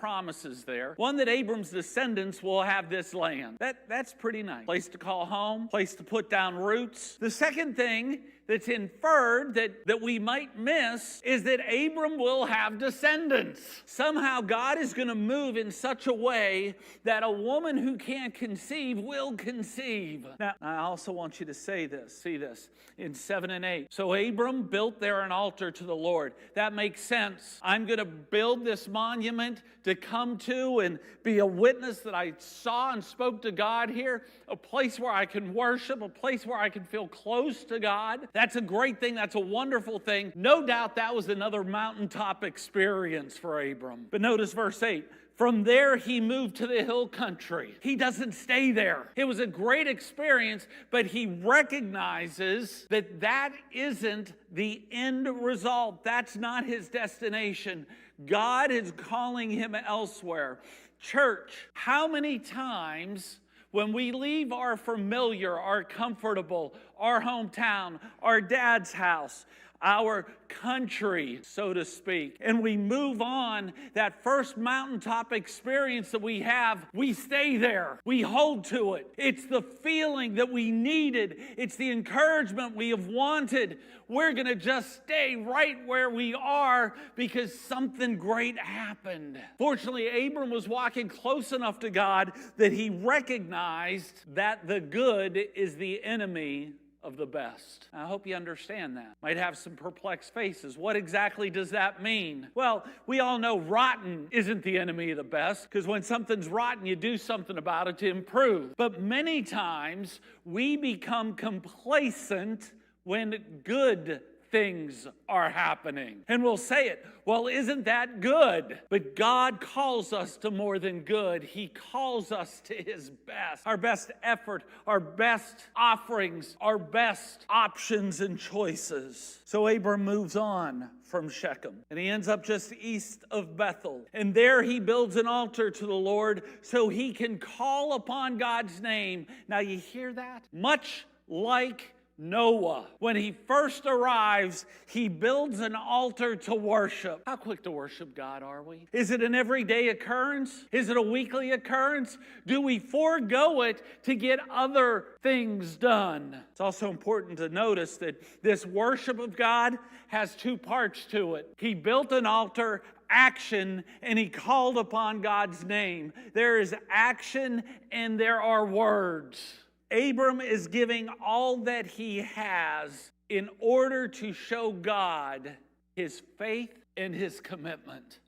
promises there. One, that Abram's descendants will have this land. That's pretty nice. Place to call home, place to put down roots. The second thing that's inferred that we might miss is that Abram will have descendants. Somehow God is going to move in such a way that a woman who can't conceive will conceive. Now, I also want you to see this in 7 and 8. So Abram built there an altar to the Lord. That makes sense. I'm going to build this monument to come to and be a witness that I saw and spoke to God here, a place where I can worship, a place where I can feel close to God. That's a great thing. That's a wonderful thing. No doubt that was another mountaintop experience for Abram. But notice verse 8. From there, he moved to the hill country. He doesn't stay there. It was a great experience, but he recognizes that that isn't the end result. That's not his destination. God is calling him elsewhere. Church, how many times when we leave our familiar, our comfortable, our hometown, our dad's house, our country, so to speak, and we move on, that first mountaintop experience that we have, we stay there. We hold to it. It's the feeling that we needed. It's the encouragement we have wanted. We're going to just stay right where we are because something great happened. Fortunately, Abram was walking close enough to God that he recognized that the good is the enemy of the best. I hope you understand that. Might have some perplexed faces. What exactly does that mean? Well, we all know rotten isn't the enemy of the best, because when something's rotten, you do something about it to improve. But many times, we become complacent when good things are happening. And we'll say it, well, isn't that good? But God calls us to more than good. He calls us to his best. Our best effort, our best offerings, our best options and choices. So Abram moves on from Shechem, and he ends up just east of Bethel. And there he builds an altar to the Lord so he can call upon God's name. Now you hear that? Much like Noah, when he first arrives, he builds an altar to worship. How quick to worship God are we? Is it an everyday occurrence? Is it a weekly occurrence? Do we forego it to get other things done? It's also important to notice that this worship of God has two parts to it. He built an altar, action, and he called upon God's name. There is action and there are words. Abram is giving all that he has in order to show God his faith and his commitment.